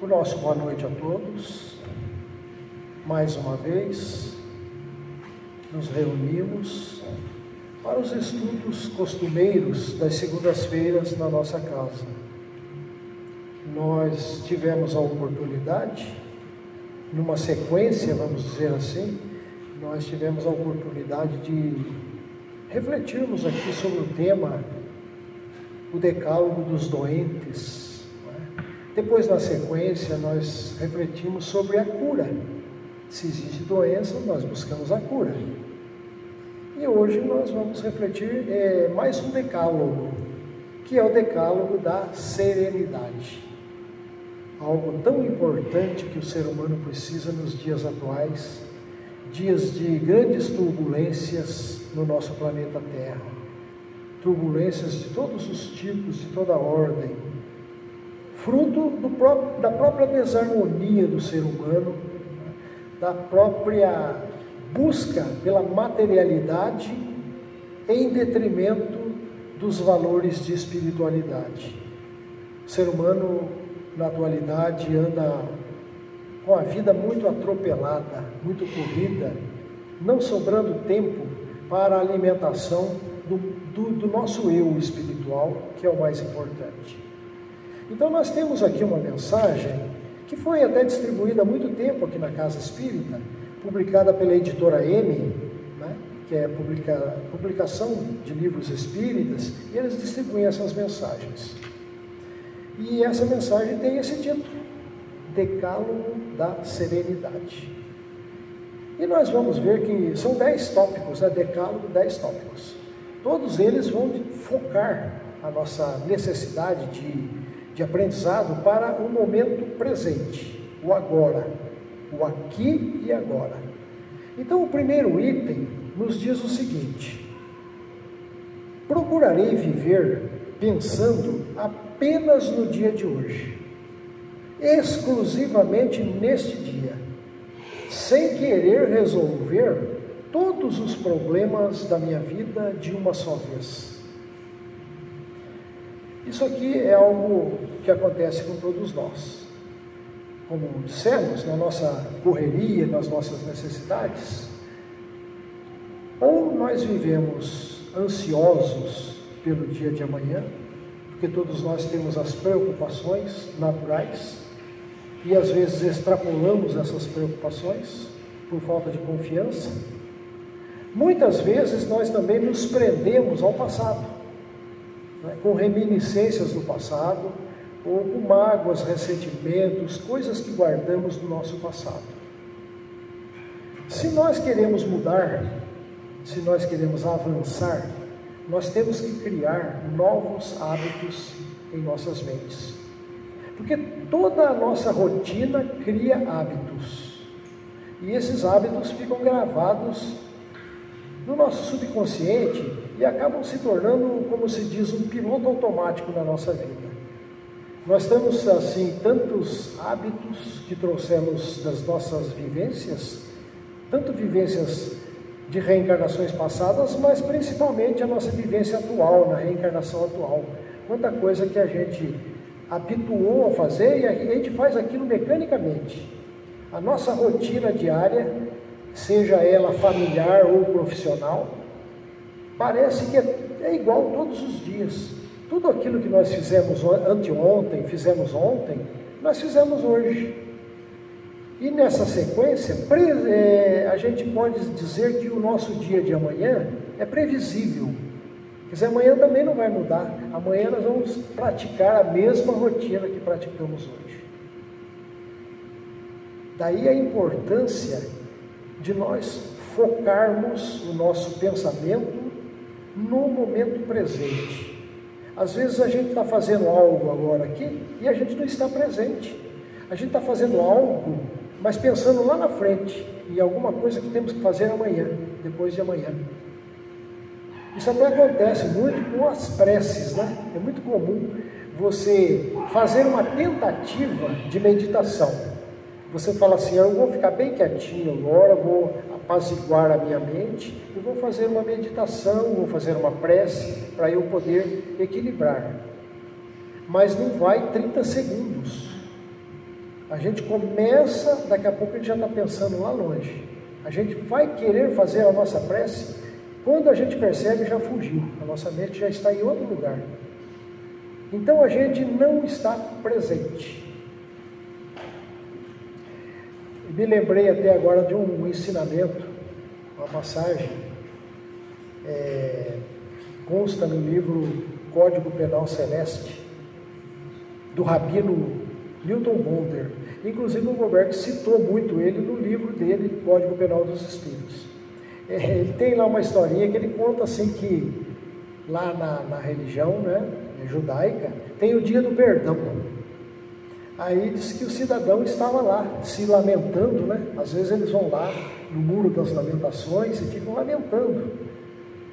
O nosso boa noite a todos. Mais uma vez, nos reunimos para os estudos costumeiros das segundas-feiras na nossa casa. Nós tivemos a oportunidade, numa sequência, vamos dizer assim, nós tivemos a oportunidade de refletirmos aqui sobre o tema, o decálogo dos doentes. Depois, na sequência, nós refletimos sobre a cura. Se existe doença, nós buscamos a cura. E hoje nós vamos refletir mais um decálogo, que é o decálogo da serenidade. Algo tão importante que o ser humano precisa nos dias atuais, dias de grandes turbulências no nosso planeta Terra. Turbulências de todos os tipos, de toda ordem, fruto da própria desarmonia do ser humano, da própria busca pela materialidade em detrimento dos valores de espiritualidade. O ser humano, na atualidade, anda com a vida muito atropelada, muito corrida, não sobrando tempo para a alimentação do nosso eu espiritual, que é o mais importante. Então nós temos aqui uma mensagem que foi até distribuída há muito tempo aqui na Casa Espírita, publicada pela editora M, né, que é publicação de livros espíritas, e eles distribuem essas mensagens. E essa mensagem tem esse título, Decálogo da Serenidade. E nós vamos ver que são 10 tópicos, né? Decálogo, 10 tópicos. Todos eles vão focar a nossa necessidade de aprendizado para o momento presente, o agora, o aqui e agora. Então, o primeiro item nos diz o seguinte: procurarei viver pensando apenas no dia de hoje, exclusivamente neste dia, sem querer resolver todos os problemas da minha vida de uma só vez. Isso aqui é algo que acontece com todos nós. Como dissemos, na nossa correria, nas nossas necessidades, ou nós vivemos ansiosos pelo dia de amanhã, porque todos nós temos as preocupações naturais, e às vezes extrapolamos essas preocupações por falta de confiança. Muitas vezes nós também nos prendemos ao passado, né, com reminiscências do passado, ou com mágoas, ressentimentos, coisas que guardamos do nosso passado. Se nós queremos mudar, se nós queremos avançar, nós temos que criar novos hábitos em nossas mentes. Porque toda a nossa rotina cria hábitos. E esses hábitos ficam gravados no nosso subconsciente e acabam se tornando, como se diz, um piloto automático na nossa vida. Nós temos, assim, tantos hábitos que trouxemos das nossas vivências, tanto vivências de reencarnações passadas, mas principalmente a nossa vivência atual, na reencarnação atual. Quanta coisa que a gente habituou a fazer e a gente faz aquilo mecanicamente. A nossa rotina diária, seja ela familiar ou profissional, parece que é igual todos os dias. Tudo aquilo que nós fizemos anteontem, fizemos ontem, nós fizemos hoje. E nessa sequência, a gente pode dizer que o nosso dia de amanhã é previsível. Quer dizer, amanhã também não vai mudar. Amanhã nós vamos praticar a mesma rotina que praticamos hoje. Daí a importância de nós focarmos o nosso pensamento no momento presente. Às vezes a gente está fazendo algo agora aqui e a gente não está presente. A gente está fazendo algo, mas pensando lá na frente, em alguma coisa que temos que fazer amanhã, depois de amanhã. Isso até acontece muito com as preces, né? É muito comum você fazer uma tentativa de meditação. Você fala assim: eu vou ficar bem quietinho agora, vou apaziguar a minha mente e vou fazer uma meditação, vou fazer uma prece para eu poder equilibrar. Mas não vai 30 segundos. A gente começa, daqui a pouco a gente já está pensando lá longe. A gente vai querer fazer a nossa prece, quando a gente percebe já fugiu, a nossa mente já está em outro lugar. Então a gente não está presente. Me lembrei até agora de um ensinamento, uma passagem, consta no livro Código Penal Celeste, do rabino Newton Bonder. Inclusive o Roberto citou muito ele no livro dele, Código Penal dos Espíritos. Ele tem lá uma historinha que ele conta assim que lá na religião, né, judaica, tem o dia do perdão. Aí diz que o cidadão estava lá se lamentando, né? Às vezes eles vão lá no muro das lamentações e ficam lamentando.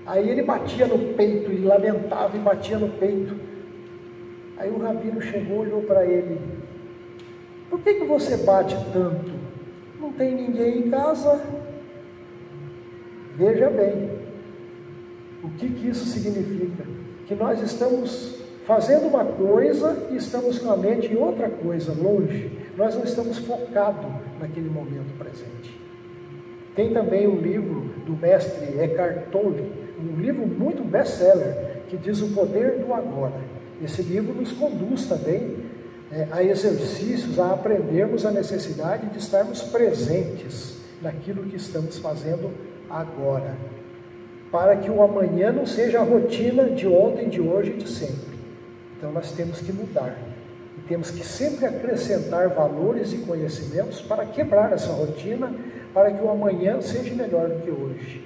Aí ele batia no peito e lamentava e batia no peito. Aí o rabino chegou, olhou para ele: por que você bate tanto? Não tem ninguém em casa? Veja bem, o que isso significa? Que nós estamos fazendo uma coisa e estamos com a mente em outra coisa, longe. Nós não estamos focados naquele momento presente. Tem também um livro do mestre Eckhart Tolle, um livro muito best-seller, que diz o poder do agora. Esse livro nos conduz também a exercícios, a aprendermos a necessidade de estarmos presentes naquilo que estamos fazendo agora, para que o amanhã não seja a rotina de ontem, de hoje e de sempre. Então nós temos que mudar, e temos que sempre acrescentar valores e conhecimentos para quebrar essa rotina, para que o amanhã seja melhor do que hoje.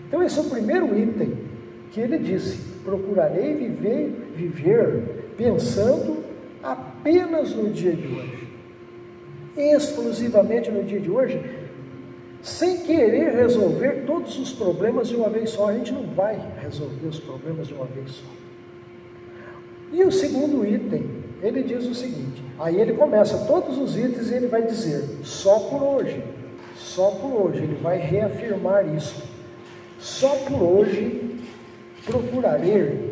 Então esse é o primeiro item que ele disse: procurarei viver pensando apenas no dia de hoje, exclusivamente no dia de hoje, sem querer resolver todos os problemas de uma vez só. A gente não vai resolver os problemas de uma vez só. E o segundo item, ele diz o seguinte, aí ele começa todos os itens e ele vai dizer: só por hoje, ele vai reafirmar isso. Só por hoje procurarei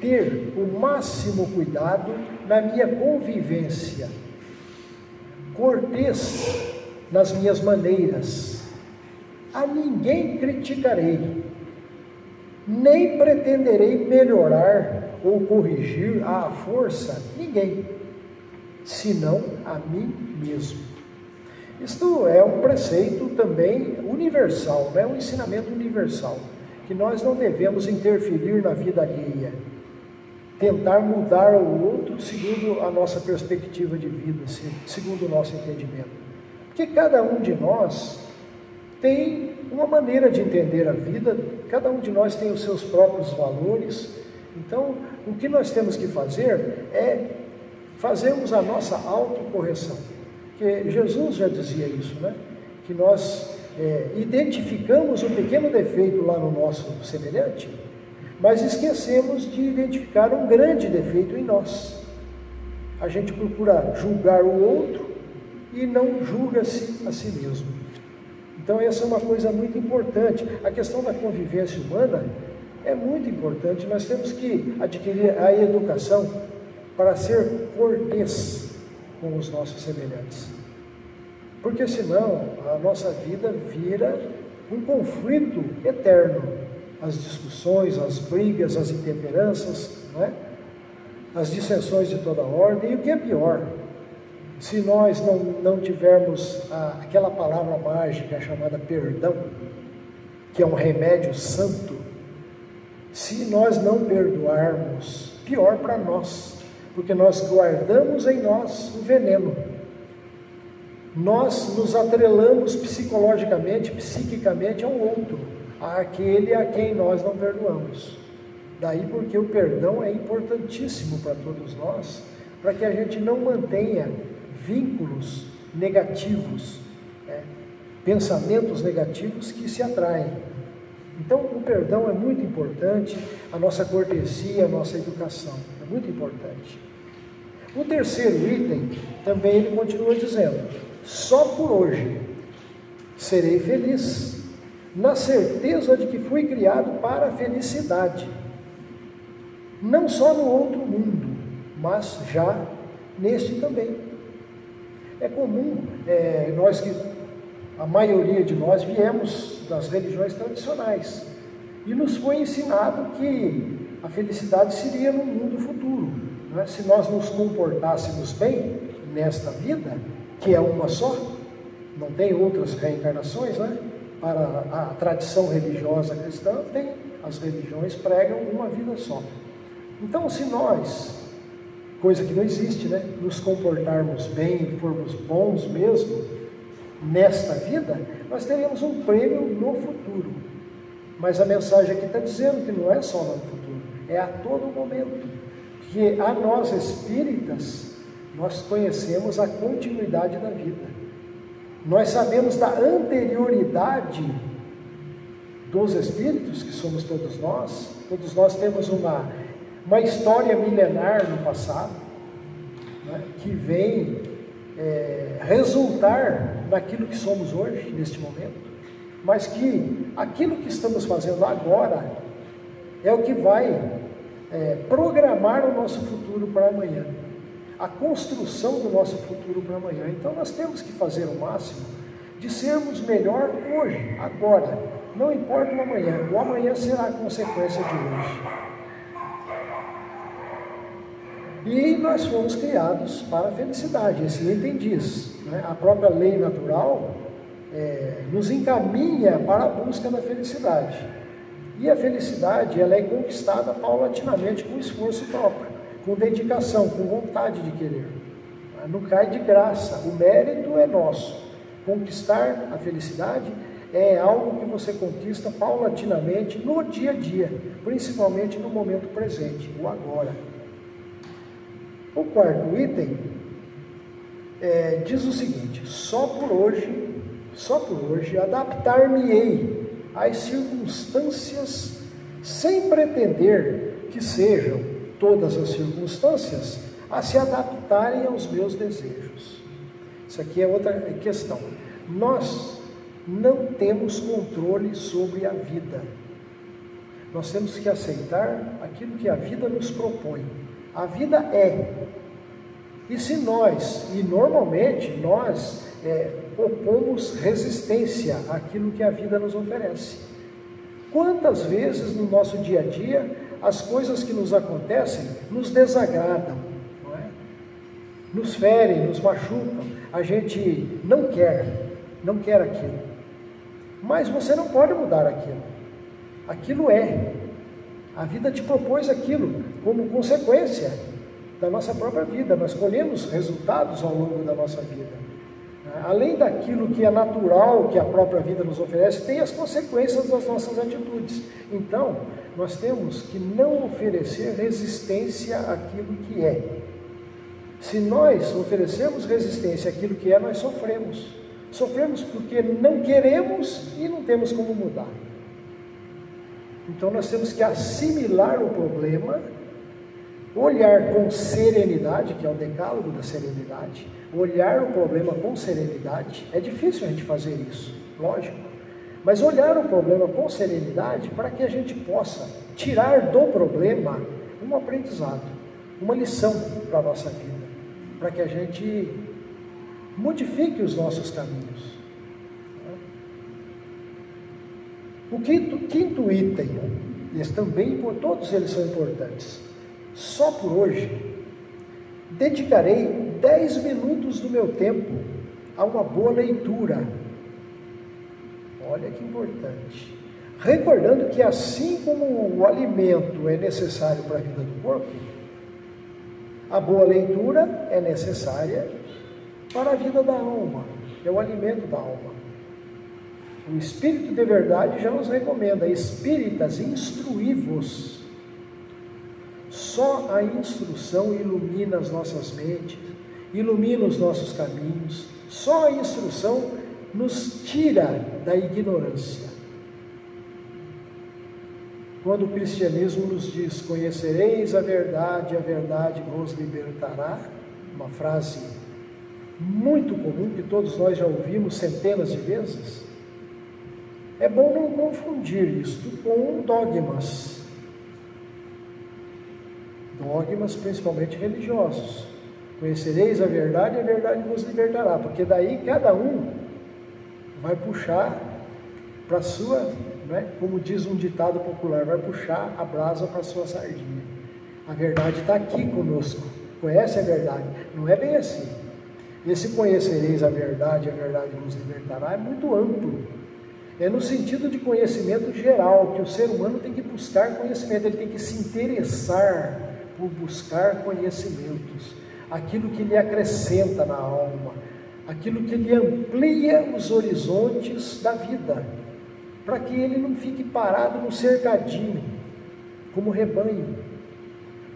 ter o máximo cuidado na minha convivência, cortês nas minhas maneiras, a ninguém criticarei, nem pretenderei melhorar ou corrigir à força ninguém, senão a mim mesmo. Isto é um preceito também universal, né? Um ensinamento universal, que nós não devemos interferir na vida alheia, tentar mudar o outro segundo a nossa perspectiva de vida, segundo o nosso entendimento. Porque cada um de nós tem uma maneira de entender a vida, cada um de nós tem os seus próprios valores. Então, o que nós temos que fazer é fazermos a nossa autocorreção. Porque Jesus já dizia isso, né? Que nós identificamos um pequeno defeito lá no nosso semelhante, mas esquecemos de identificar um grande defeito em nós. A gente procura julgar o outro e não julga-se a si mesmo. Então essa é uma coisa muito importante. A questão da convivência humana é muito importante. Nós temos que adquirir a educação para ser cortês com os nossos semelhantes. Porque senão a nossa vida vira um conflito eterno. As discussões, as brigas, as intemperanças, não é? As dissensões de toda ordem. E o que é pior, se nós não tivermos aquela palavra mágica chamada perdão, que é um remédio santo, se nós não perdoarmos, pior para nós, porque nós guardamos em nós o veneno. Nós nos atrelamos psicologicamente, psiquicamente ao outro, àquele a quem nós não perdoamos. Daí porque o perdão é importantíssimo para todos nós, para que a gente não mantenha vínculos negativos, pensamentos negativos que se atraem. Então o perdão é muito importante, a nossa cortesia, a nossa educação, é muito importante. O terceiro item, também ele continua dizendo: só por hoje serei feliz, na certeza de que fui criado para a felicidade, não só no outro mundo, mas já neste também. É comum, a maioria de nós viemos das religiões tradicionais e nos foi ensinado que a felicidade seria no mundo futuro, né? Se nós nos comportássemos bem nesta vida, que é uma só, não tem outras reencarnações, né? Para a tradição religiosa cristã, as religiões pregam uma vida só. Então, se nós, coisa que não existe, né? Nos comportarmos bem, formos bons mesmo nesta vida, nós teremos um prêmio no futuro. Mas a mensagem aqui está dizendo que não é só no futuro, é a todo momento. Que a nós espíritas, nós conhecemos a continuidade da vida. Nós sabemos da anterioridade dos espíritos, que somos todos nós temos uma história milenar no passado, né, que vem resultar naquilo que somos hoje, neste momento, mas que aquilo que estamos fazendo agora é o que vai programar o nosso futuro para amanhã, a construção do nosso futuro para amanhã. Então nós temos que fazer o máximo de sermos melhor hoje, agora, não importa o amanhã será a consequência de hoje. E nós fomos criados para a felicidade, esse item diz, né? A própria lei natural nos encaminha para a busca da felicidade. E a felicidade, ela é conquistada paulatinamente com esforço próprio, com dedicação, com vontade de querer. Não cai de graça, o mérito é nosso. Conquistar a felicidade é algo que você conquista paulatinamente no dia a dia, principalmente no momento presente, o agora. O quarto item diz o seguinte: só por hoje adaptar-me-ei às circunstâncias, sem pretender que sejam todas as circunstâncias a se adaptarem aos meus desejos. Isso aqui é outra questão. Nós não temos controle sobre a vida. Nós temos que aceitar aquilo que a vida nos propõe. A vida é. E normalmente nós opomos resistência àquilo que a vida nos oferece. Quantas vezes no nosso dia a dia as coisas que nos acontecem nos desagradam, não é? Nos ferem, nos machucam, a gente não quer aquilo. Mas você não pode mudar aquilo. Aquilo é. A vida te propôs aquilo como consequência da nossa própria vida. Nós colhemos resultados ao longo da nossa vida. Além daquilo que é natural, que a própria vida nos oferece, tem as consequências das nossas atitudes. Então, nós temos que não oferecer resistência àquilo que é. Se nós oferecermos resistência àquilo que é, nós sofremos. Sofremos porque não queremos e não temos como mudar. Então nós temos que assimilar o problema, olhar com serenidade, que é o decálogo da serenidade, olhar o problema com serenidade. É difícil a gente fazer isso, lógico, mas olhar o problema com serenidade para que a gente possa tirar do problema um aprendizado, uma lição para a nossa vida, para que a gente modifique os nossos caminhos. O quinto item, todos eles são importantes. Só por hoje, dedicarei 10 minutos do meu tempo a uma boa leitura. Olha que importante. Recordando que assim como o alimento é necessário para a vida do corpo, a boa leitura é necessária para a vida da alma, é o alimento da alma. O Espírito de Verdade já nos recomenda: espíritas, instruí-vos. Só a instrução ilumina as nossas mentes, ilumina os nossos caminhos. Só a instrução nos tira da ignorância. Quando o cristianismo nos diz: conhecereis a verdade vos libertará, uma frase muito comum que todos nós já ouvimos centenas de vezes, é bom não confundir isto com dogmas principalmente religiosos. Conhecereis a verdade vos libertará. Porque daí cada um vai puxar para a sua, né, como diz um ditado popular, vai puxar a brasa para a sua sardinha. A verdade está aqui conosco. Conhece a verdade. Não é bem assim. Esse conhecereis a verdade vos libertará é muito amplo. É no sentido de conhecimento geral, que o ser humano tem que buscar conhecimento, ele tem que se interessar por buscar conhecimentos, aquilo que lhe acrescenta na alma, aquilo que lhe amplia os horizontes da vida, para que ele não fique parado no cercadinho, como rebanho,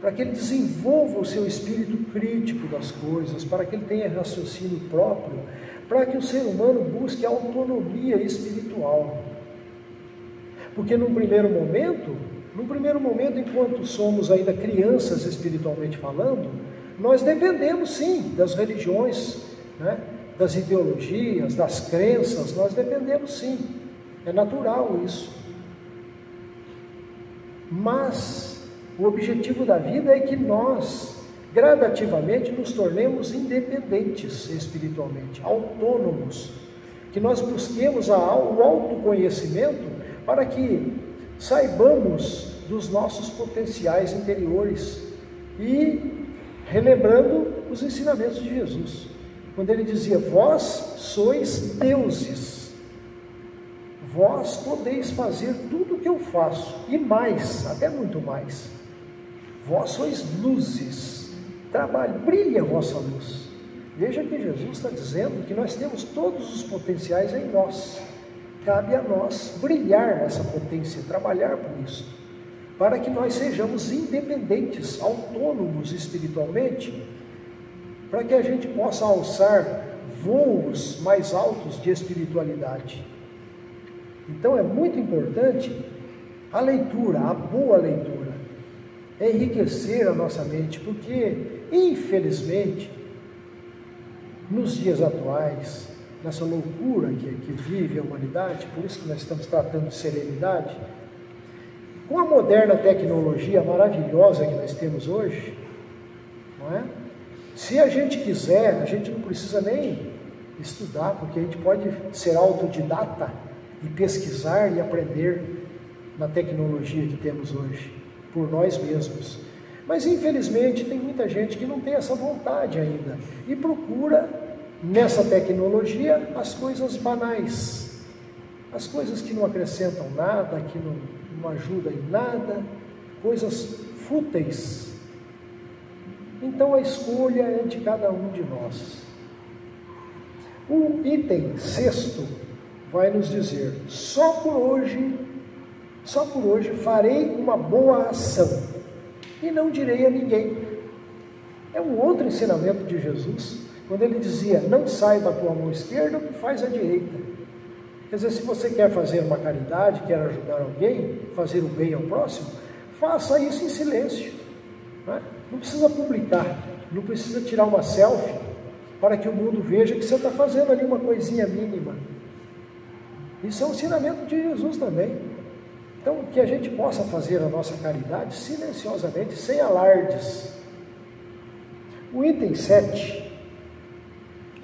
para que ele desenvolva o seu espírito crítico das coisas, para que ele tenha raciocínio próprio, para que o ser humano busque autonomia espiritual. Porque num primeiro momento, enquanto somos ainda crianças espiritualmente falando, nós dependemos sim das religiões, né? Das ideologias, das crenças, nós dependemos sim, é natural isso. Mas o objetivo da vida é que nós gradativamente nos tornemos independentes espiritualmente, autônomos, que nós busquemos o autoconhecimento para que saibamos dos nossos potenciais interiores e relembrando os ensinamentos de Jesus, quando ele dizia: vós sois deuses, vós podeis fazer tudo o que eu faço e mais, até muito mais, vós sois luzes, brilha a vossa luz. Veja que Jesus está dizendo que nós temos todos os potenciais em nós, cabe a nós brilhar essa potência, trabalhar por isso, para que nós sejamos independentes, autônomos espiritualmente, para que a gente possa alçar voos mais altos de espiritualidade. Então é muito importante a leitura, a boa leitura, é enriquecer a nossa mente, porque infelizmente nos dias atuais, nessa loucura que vive a humanidade, por isso que nós estamos tratando de serenidade, com a moderna tecnologia maravilhosa que nós temos hoje, não é? Se a gente quiser, a gente não precisa nem estudar, porque a gente pode ser autodidata e pesquisar e aprender na tecnologia que temos hoje, por nós mesmos. Mas infelizmente tem muita gente que não tem essa vontade ainda e procura nessa tecnologia as coisas banais, as coisas que não acrescentam nada, que não ajudam em nada, coisas fúteis. Então a escolha é de cada um de nós. O item 6º vai nos dizer: só por hoje farei uma boa ação e não direi a ninguém. É um outro ensinamento de Jesus, quando ele dizia: não saiba a tua mão esquerda o que faz a direita. Quer dizer, se você quer fazer uma caridade, quer ajudar alguém, fazer o bem ao próximo, faça isso em silêncio, né? Não precisa publicar, não precisa tirar uma selfie para que o mundo veja que você está fazendo ali uma coisinha mínima. Isso é um ensinamento de Jesus também. Então, que a gente possa fazer a nossa caridade silenciosamente, sem alardes. O item 7,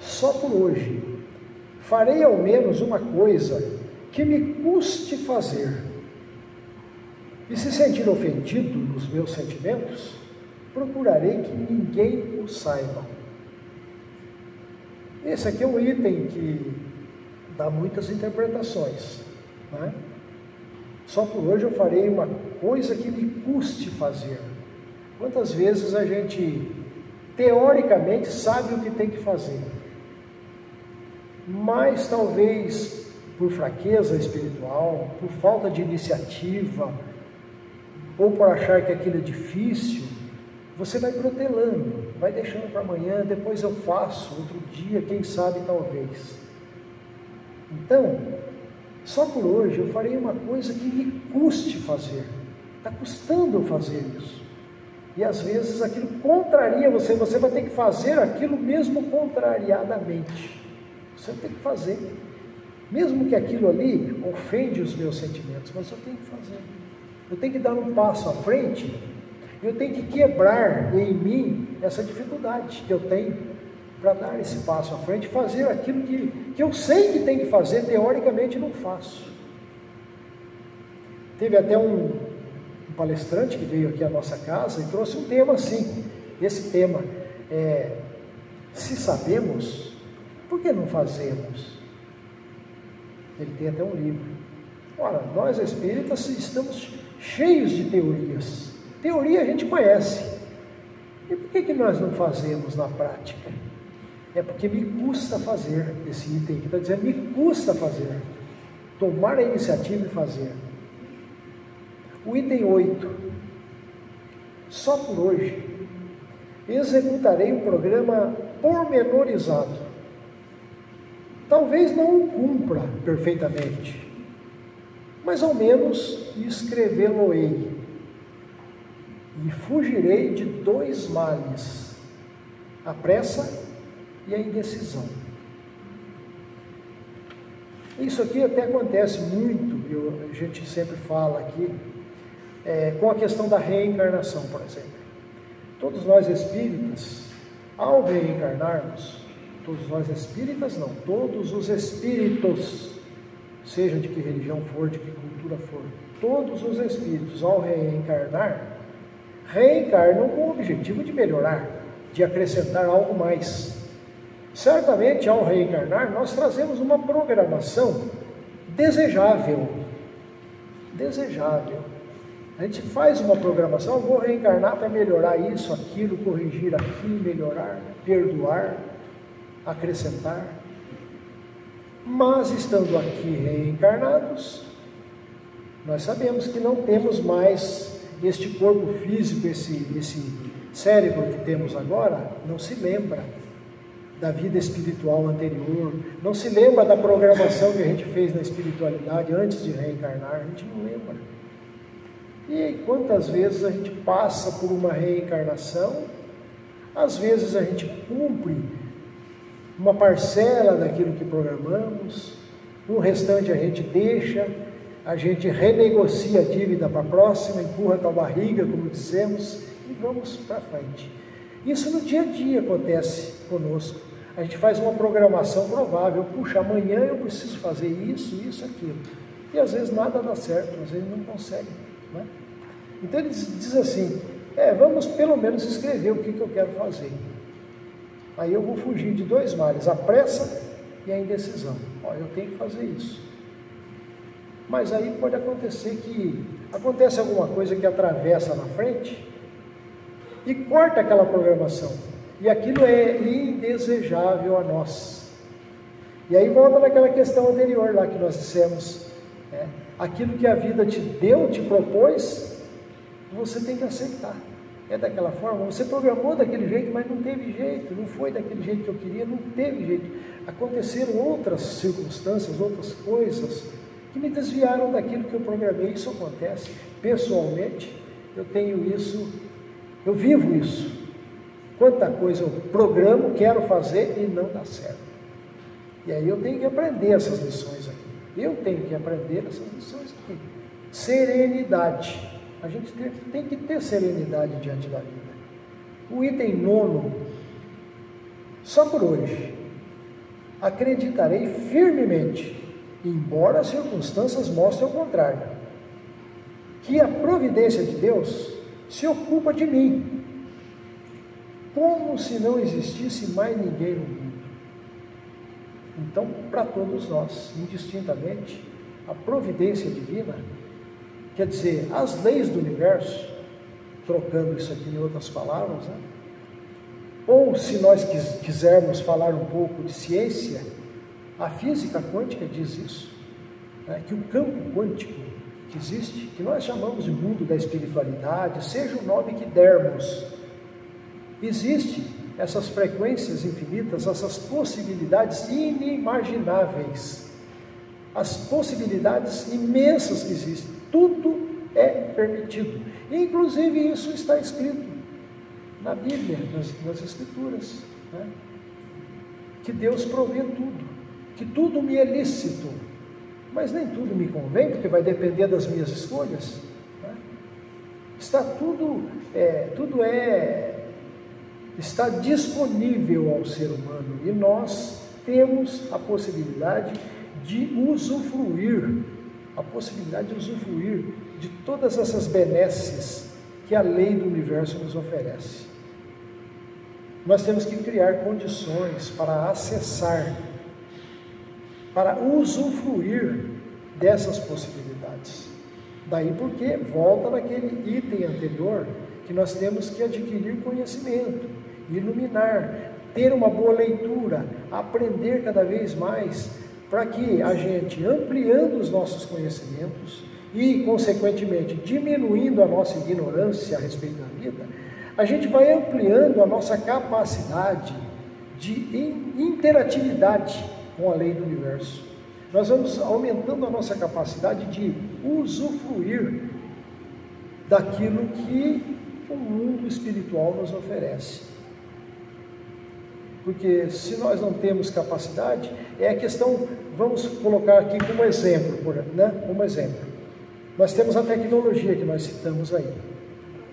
só por hoje, farei ao menos uma coisa que me custe fazer. E se sentir ofendido nos meus sentimentos, procurarei que ninguém o saiba. Esse aqui é um item que dá muitas interpretações, né? Só por hoje eu farei uma coisa que me custe fazer. Quantas vezes a gente, teoricamente, sabe o que tem que fazer, mas talvez por fraqueza espiritual, por falta de iniciativa, ou por achar que aquilo é difícil, você vai protelando, vai deixando para amanhã, depois eu faço, outro dia, quem sabe, talvez. Então, só por hoje eu farei uma coisa que me custe fazer. Está custando eu fazer isso. E às vezes aquilo contraria você, você vai ter que fazer aquilo mesmo contrariadamente. Você tem que fazer. Mesmo que aquilo ali ofende os meus sentimentos, mas eu tenho que fazer. Eu tenho que dar um passo à frente Eu tenho que quebrar em mim essa dificuldade que eu tenho para dar esse passo à frente, fazer aquilo que eu sei que tem que fazer, teoricamente não faço. Teve até um palestrante que veio aqui à nossa casa e trouxe um tema assim. Esse tema é: se sabemos, por que não fazemos? Ele tem até um livro. Ora, nós espíritas estamos cheios de teorias. Teoria a gente conhece. E por que nós não fazemos na prática? É porque me custa fazer. Esse item aqui está dizendo: me custa fazer. Tomar a iniciativa e fazer. O item 8. Só por hoje executarei um programa pormenorizado. Talvez não o cumpra perfeitamente, mas ao menos escrevê-lo-ei. E fugirei de 2 males: a pressa e a indecisão. Isso aqui até acontece muito, a gente sempre fala aqui, com a questão da reencarnação, por exemplo. Todos nós espíritas, ao reencarnarmos, todos nós espíritas não, todos os espíritos, seja de que religião for, de que cultura for, todos os espíritos, ao reencarnar, reencarnam com o objetivo de melhorar, de acrescentar algo mais. Certamente, ao reencarnar, nós trazemos uma programação desejável. A gente faz uma programação: eu vou reencarnar para melhorar isso, aquilo, corrigir aquilo, melhorar, perdoar, acrescentar. Mas, estando aqui reencarnados, nós sabemos que não temos mais este corpo físico, esse cérebro que temos agora, não se lembra da vida espiritual anterior, não se lembra da programação que a gente fez na espiritualidade antes de reencarnar, a gente não lembra. E quantas vezes a gente passa por uma reencarnação, às vezes a gente cumpre uma parcela daquilo que programamos, o restante a gente deixa, a gente renegocia a dívida para a próxima, empurra com a barriga, como dizemos, e vamos para frente. Isso no dia a dia acontece conosco. A gente faz uma programação provável: puxa, amanhã eu preciso fazer isso, aquilo. E às vezes nada dá certo, às vezes não consegue, né? Então ele diz assim: vamos pelo menos escrever o que eu quero fazer. Aí eu vou fugir de 2 males: a pressa e a indecisão. Eu tenho que fazer isso. Mas aí pode acontecer que acontece alguma coisa que atravessa na frente e corta aquela programação. E aquilo é indesejável a nós. E aí volta naquela questão anterior lá que nós dissemos, aquilo que a vida te deu, te propôs, você tem que aceitar. É daquela forma, você programou daquele jeito, mas não teve jeito, não foi daquele jeito que eu queria, não teve jeito. Aconteceram outras circunstâncias, outras coisas que me desviaram daquilo que eu programei. Isso acontece. Pessoalmente, eu tenho isso, eu vivo isso. Quanta coisa eu programo, quero fazer e não dá certo. E aí eu tenho que aprender essas lições aqui. Eu tenho que aprender essas lições aqui. Serenidade. A gente tem que ter serenidade diante da vida. O item 9. Só por hoje. Acreditarei firmemente, embora as circunstâncias mostrem o contrário, que a providência de Deus se ocupa de mim, como se não existisse mais ninguém no mundo. Então, para todos nós, indistintamente, a providência divina, quer dizer, as leis do universo, trocando isso aqui em outras palavras, ou se nós quisermos falar um pouco de ciência, a física quântica diz isso, que o campo quântico que existe, que nós chamamos de mundo da espiritualidade, seja o nome que dermos, existe essas frequências infinitas, essas possibilidades inimagináveis, as possibilidades imensas que existem, tudo é permitido. Inclusive isso está escrito na Bíblia, nas Escrituras, que Deus provê tudo, que tudo me é lícito, mas nem tudo me convém, porque vai depender das minhas escolhas. está disponível ao ser humano e nós temos a possibilidade de usufruir de todas essas benesses que a lei do universo nos oferece. Nós temos que criar condições para acessar, para usufruir dessas possibilidades. Daí porque volta naquele item anterior, que nós temos que adquirir conhecimento, iluminar, ter uma boa leitura, aprender cada vez mais, para que a gente, ampliando os nossos conhecimentos e, consequentemente, diminuindo a nossa ignorância a respeito da vida, a gente vai ampliando a nossa capacidade de interatividade com a lei do universo. Nós vamos aumentando a nossa capacidade de usufruir daquilo que o mundo espiritual nos oferece. Porque se nós não temos capacidade, é a questão, vamos colocar aqui como exemplo, como exemplo. Nós temos a tecnologia que nós citamos aí.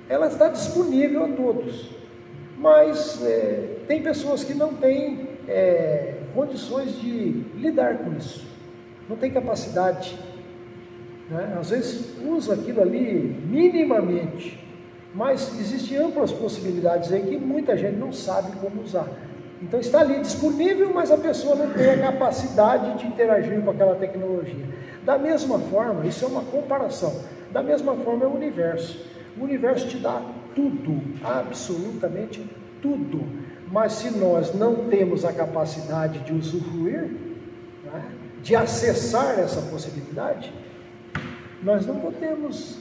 Ela está disponível a todos, mas tem pessoas que não têm condições de lidar com isso, não tem capacidade, né? Às vezes usa aquilo ali minimamente, mas existem amplas possibilidades aí que muita gente não sabe como usar. Então está ali disponível, mas a pessoa não tem a capacidade de interagir com aquela tecnologia. Da mesma forma, isso é uma comparação, da mesma forma é o universo. O universo te dá tudo, absolutamente tudo, mas se nós não temos a capacidade de usufruir, né, de acessar essa possibilidade, nós não podemos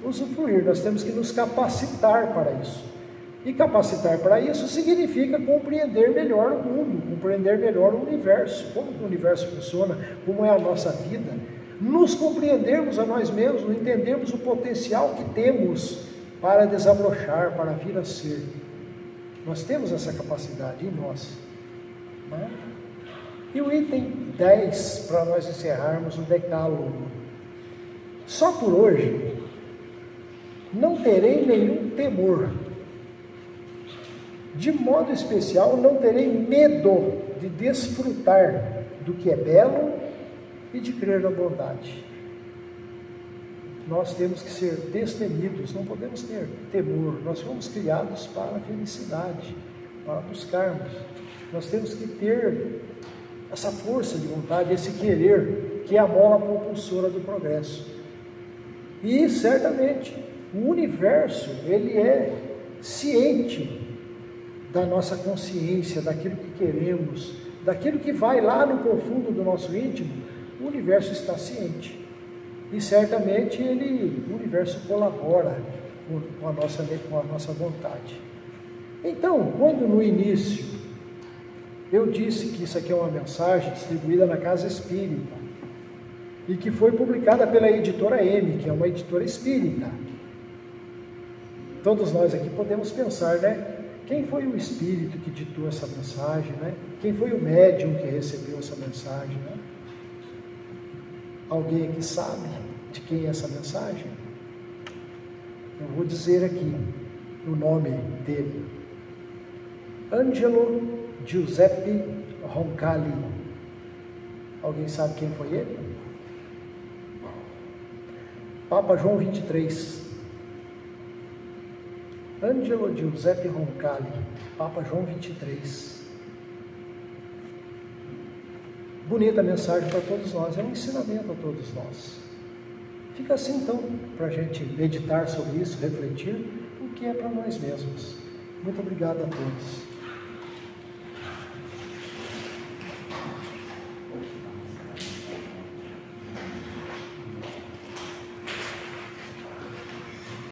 usufruir, nós temos que nos capacitar para isso. E capacitar para isso significa compreender melhor o mundo, compreender melhor o universo, como o universo funciona, como é a nossa vida, nos compreendermos a nós mesmos, entendermos o potencial que temos para desabrochar, para vir a ser. Nós temos essa capacidade em nós, né? E o item 10, para nós encerrarmos o decálogo. Só por hoje não terei nenhum temor. De modo especial, não terei medo de desfrutar do que é belo e de crer na bondade. Nós temos que ser destemidos, não podemos ter temor. Nós fomos criados para a felicidade, para buscarmos. Nós temos que ter essa força de vontade, esse querer, que é a mola propulsora do progresso. E certamente o universo, ele é ciente da nossa consciência, daquilo que queremos, daquilo que vai lá no profundo do nosso íntimo. O universo está ciente. E certamente o universo colabora com a nossa vontade. Então, quando no início eu disse que isso aqui é uma mensagem distribuída na Casa Espírita e que foi publicada pela editora M, que é uma editora espírita, todos nós aqui podemos pensar, né? Quem foi o espírito que ditou essa mensagem, né? Quem foi o médium que recebeu essa mensagem, né? Alguém aqui sabe de quem é essa mensagem? Eu vou dizer aqui o nome dele. Angelo Giuseppe Roncalli. Alguém sabe quem foi ele? Papa João 23. Angelo Giuseppe Roncalli, Papa João 23. Bonita mensagem para todos nós, é um ensinamento a todos nós. Fica assim então, para a gente meditar sobre isso, refletir, o que é para nós mesmos. Muito obrigado a todos.